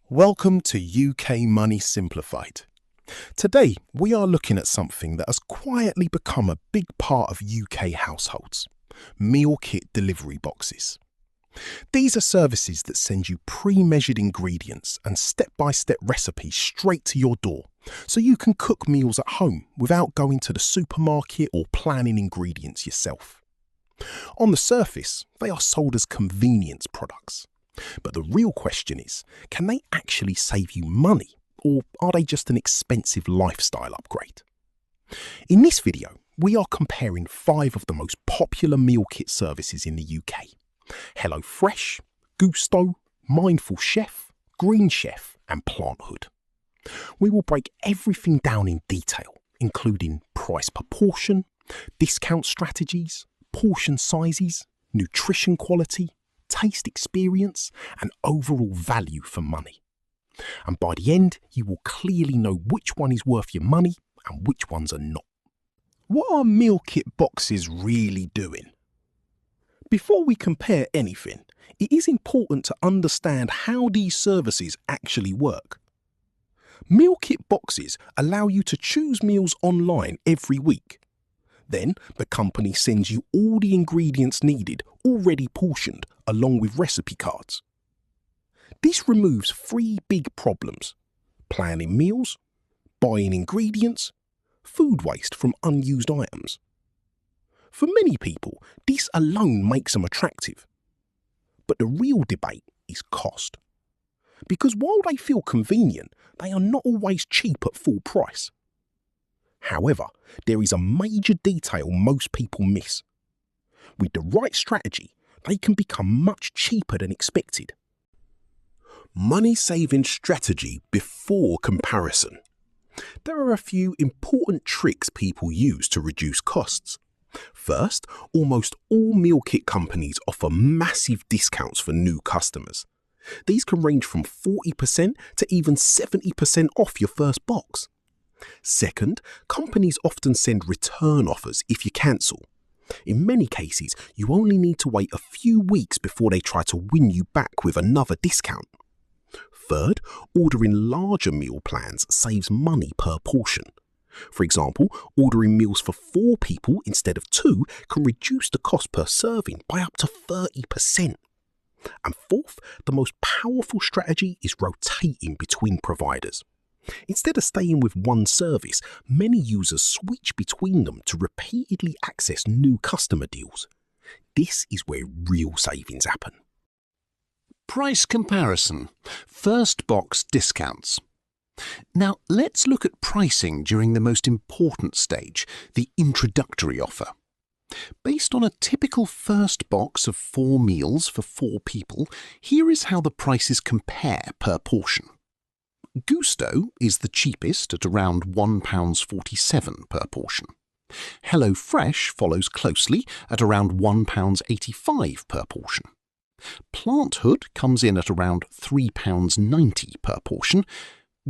Welcome to UK Money Simplified. Today, we are looking at something that has quietly become a big part of UK households: meal kit delivery boxes. These are services that send you pre-measured ingredients and step-by-step recipes straight to your door, so you can cook meals at home without going to the supermarket or planning ingredients yourself. On the surface, they are sold as convenience products. But the real question is, can they actually save you money, or are they just an expensive lifestyle upgrade? In this video, we are comparing 5 of the most popular meal kit services in the UK: HelloFresh, Gousto, Mindful Chef, Green Chef and Planthood. We will break everything down in detail, including price per portion, discount strategies, portion sizes, nutrition quality, taste experience and overall value for money. And by the end, you will clearly know which one is worth your money and which ones are not. What are meal kit boxes really doing? Before we compare anything, it is important to understand how these services actually work. Meal kit boxes allow you to choose meals online every week. Then, the company sends you all the ingredients needed, already portioned, along with recipe cards. This removes 3 big problems: planning meals, buying ingredients, food waste from unused items. For many people, this alone makes them attractive. But the real debate is cost. Because while they feel convenient, they are not always cheap at full price. However, there is a major detail most people miss. With the right strategy, they can become much cheaper than expected. Money-saving strategy before comparison. There are a few important tricks people use to reduce costs. First, almost all meal kit companies offer massive discounts for new customers. These can range from 40% to even 70% off your first box. Second, companies often send return offers if you cancel. In many cases, you only need to wait a few weeks before they try to win you back with another discount. Third, ordering larger meal plans saves money per portion. For example, ordering meals for 4 people instead of 2 can reduce the cost per serving by up to 30%. And fourth, the most powerful strategy is rotating between providers. Instead of staying with one service, many users switch between them to repeatedly access new customer deals. This is where real savings happen. Price comparison. First box discounts. Now let's look at pricing during the most important stage, the introductory offer. Based on a typical first box of 4 meals for 4 people, here is how the prices compare per portion. Gousto is the cheapest at around £1.47 per portion. HelloFresh follows closely at around £1.85 per portion. Planthood comes in at around £3.90 per portion.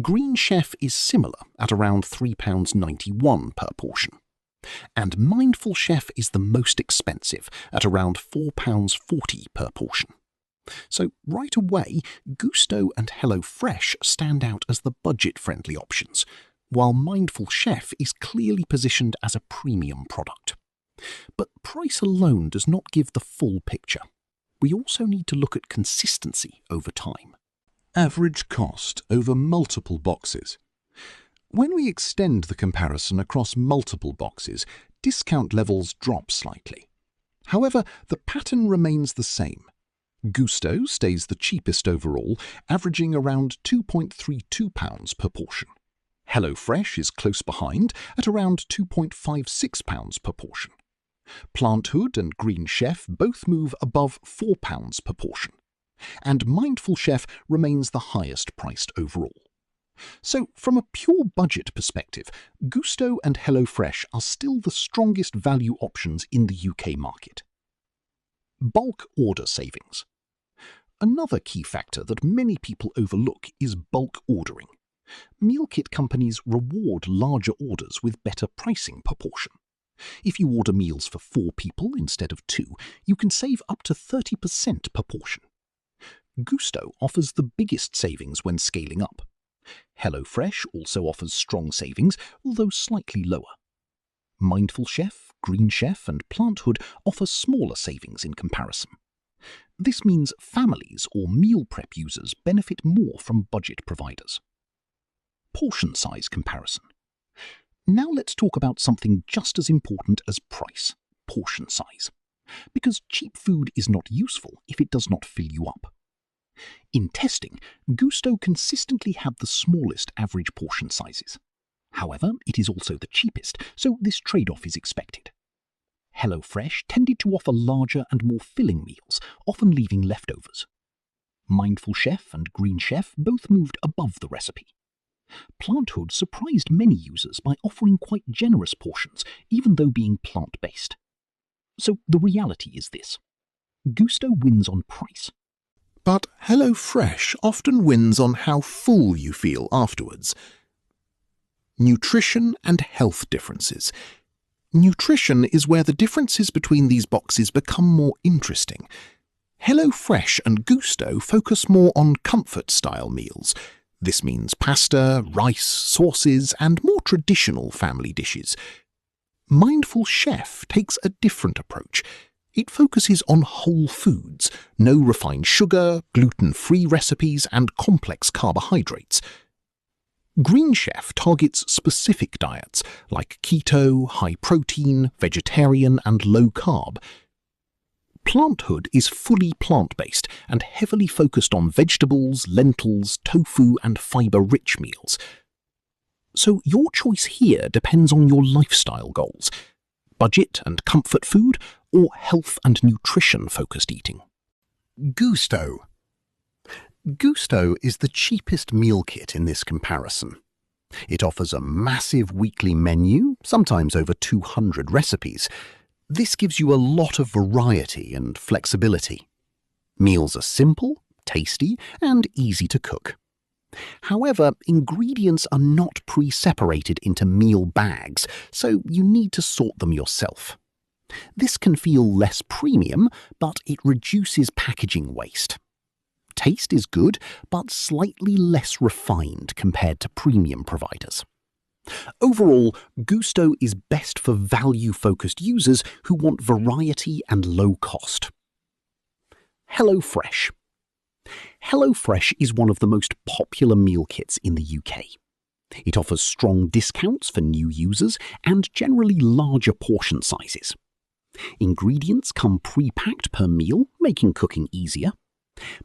Green Chef is similar at around £3.91 per portion. And Mindful Chef is the most expensive at around £4.40 per portion. So right away, Gousto and HelloFresh stand out as the budget-friendly options, while Mindful Chef is clearly positioned as a premium product. But price alone does not give the full picture. We also need to look at consistency over time. Average cost over multiple boxes. When we extend the comparison across multiple boxes, discount levels drop slightly. However, the pattern remains the same. Gousto stays the cheapest overall, averaging around £2.32 per portion. HelloFresh is close behind at around £2.56 per portion. Planthood and Green Chef both move above £4 per portion. And Mindful Chef remains the highest priced overall. So, from a pure budget perspective, Gousto and HelloFresh are still the strongest value options in the UK market. Bulk order savings. Another key factor that many people overlook is bulk ordering. Meal kit companies reward larger orders with better pricing per portion. If you order meals for 4 people instead of 2, you can save up to 30% per portion. Gousto offers the biggest savings when scaling up. HelloFresh also offers strong savings, although slightly lower. Mindful Chef, Green Chef, and Planthood offer smaller savings in comparison. This means families or meal prep users benefit more from budget providers. Portion size comparison. Now let's talk about something just as important as price: portion size. Because cheap food is not useful if it does not fill you up. In testing, Gousto consistently had the smallest average portion sizes. However, it is also the cheapest, so this trade-off is expected. HelloFresh tended to offer larger and more filling meals, often leaving leftovers. Mindful Chef and Green Chef both moved above the recipe. Planthood surprised many users by offering quite generous portions, even though being plant-based. So the reality is this: Gousto wins on price. But HelloFresh often wins on how full you feel afterwards. Nutrition and health differences. Nutrition is where the differences between these boxes become more interesting. HelloFresh and Gousto focus more on comfort-style meals. This means pasta, rice, sauces, and more traditional family dishes. Mindful Chef takes a different approach. It focuses on whole foods, no refined sugar, gluten-free recipes, and complex carbohydrates. Green Chef targets specific diets like keto, high protein, vegetarian, and low carb. Planthood is fully plant-based and heavily focused on vegetables, lentils, tofu, and fiber-rich meals. So your choice here depends on your lifestyle goals: budget and comfort food, or health and nutrition-focused eating. Gousto. Gousto is the cheapest meal kit in this comparison. It offers a massive weekly menu, sometimes over 200 recipes. This gives you a lot of variety and flexibility. Meals are simple, tasty, and easy to cook. However, ingredients are not pre-separated into meal bags, so you need to sort them yourself. This can feel less premium, but it reduces packaging waste. Taste is good, but slightly less refined compared to premium providers. Overall, Gousto is best for value-focused users who want variety and low cost. HelloFresh. HelloFresh is one of the most popular meal kits in the UK. It offers strong discounts for new users and generally larger portion sizes. Ingredients come pre-packed per meal, making cooking easier.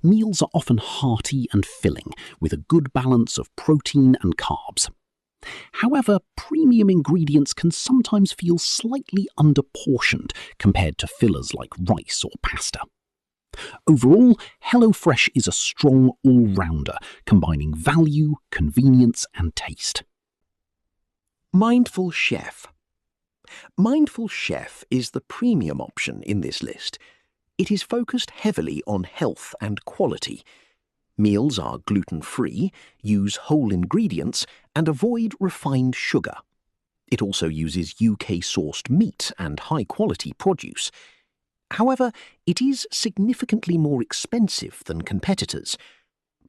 Meals are often hearty and filling, with a good balance of protein and carbs. However, premium ingredients can sometimes feel slightly underportioned compared to fillers like rice or pasta. Overall, HelloFresh is a strong all-rounder, combining value, convenience, and taste. Mindful Chef. Mindful Chef is the premium option in this list. It is focused heavily on health and quality. Meals are gluten-free, use whole ingredients, and avoid refined sugar. It also uses UK-sourced meat and high-quality produce. However, it is significantly more expensive than competitors.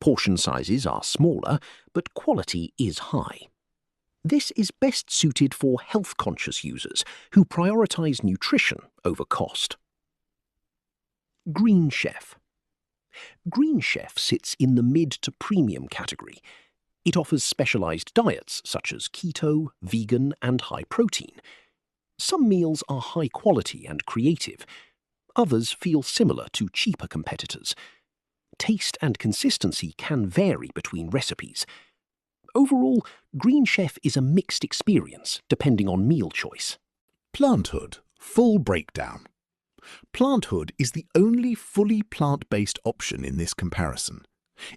Portion sizes are smaller, but quality is high. This is best suited for health-conscious users who prioritise nutrition over cost. Green Chef. Green Chef sits in the mid to premium category. It offers specialised diets such as keto, vegan, and high protein. Some meals are high quality and creative. Others feel similar to cheaper competitors. Taste and consistency can vary between recipes. Overall, Green Chef is a mixed experience depending on meal choice. Planthood. Full breakdown. Planthood is the only fully plant-based option in this comparison.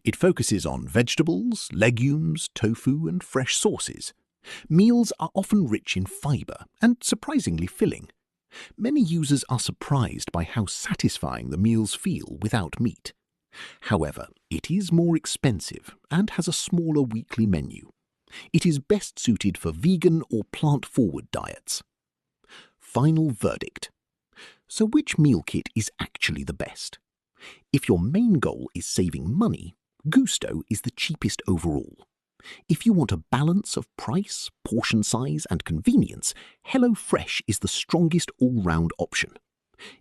It focuses on vegetables, legumes, tofu, and fresh sauces. Meals are often rich in fibre and surprisingly filling. Many users are surprised by how satisfying the meals feel without meat. However, it is more expensive and has a smaller weekly menu. It is best suited for vegan or plant-forward diets. Final verdict. So which meal kit is actually the best? If your main goal is saving money, Gousto is the cheapest overall. If you want a balance of price, portion size and convenience, HelloFresh is the strongest all-round option.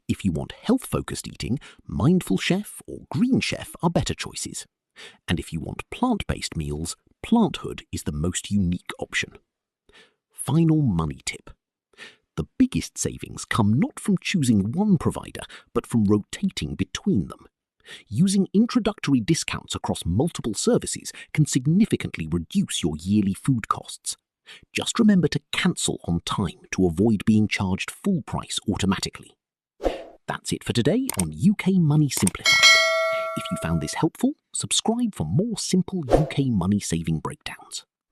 If you want health-focused eating, Mindful Chef or Green Chef are better choices. And if you want plant-based meals, Planthood is the most unique option. Final money tip. The biggest savings come not from choosing one provider, but from rotating between them. Using introductory discounts across multiple services can significantly reduce your yearly food costs. Just remember to cancel on time to avoid being charged full price automatically. That's it for today on UK Money Simplified. If you found this helpful, subscribe for more simple UK money saving breakdowns.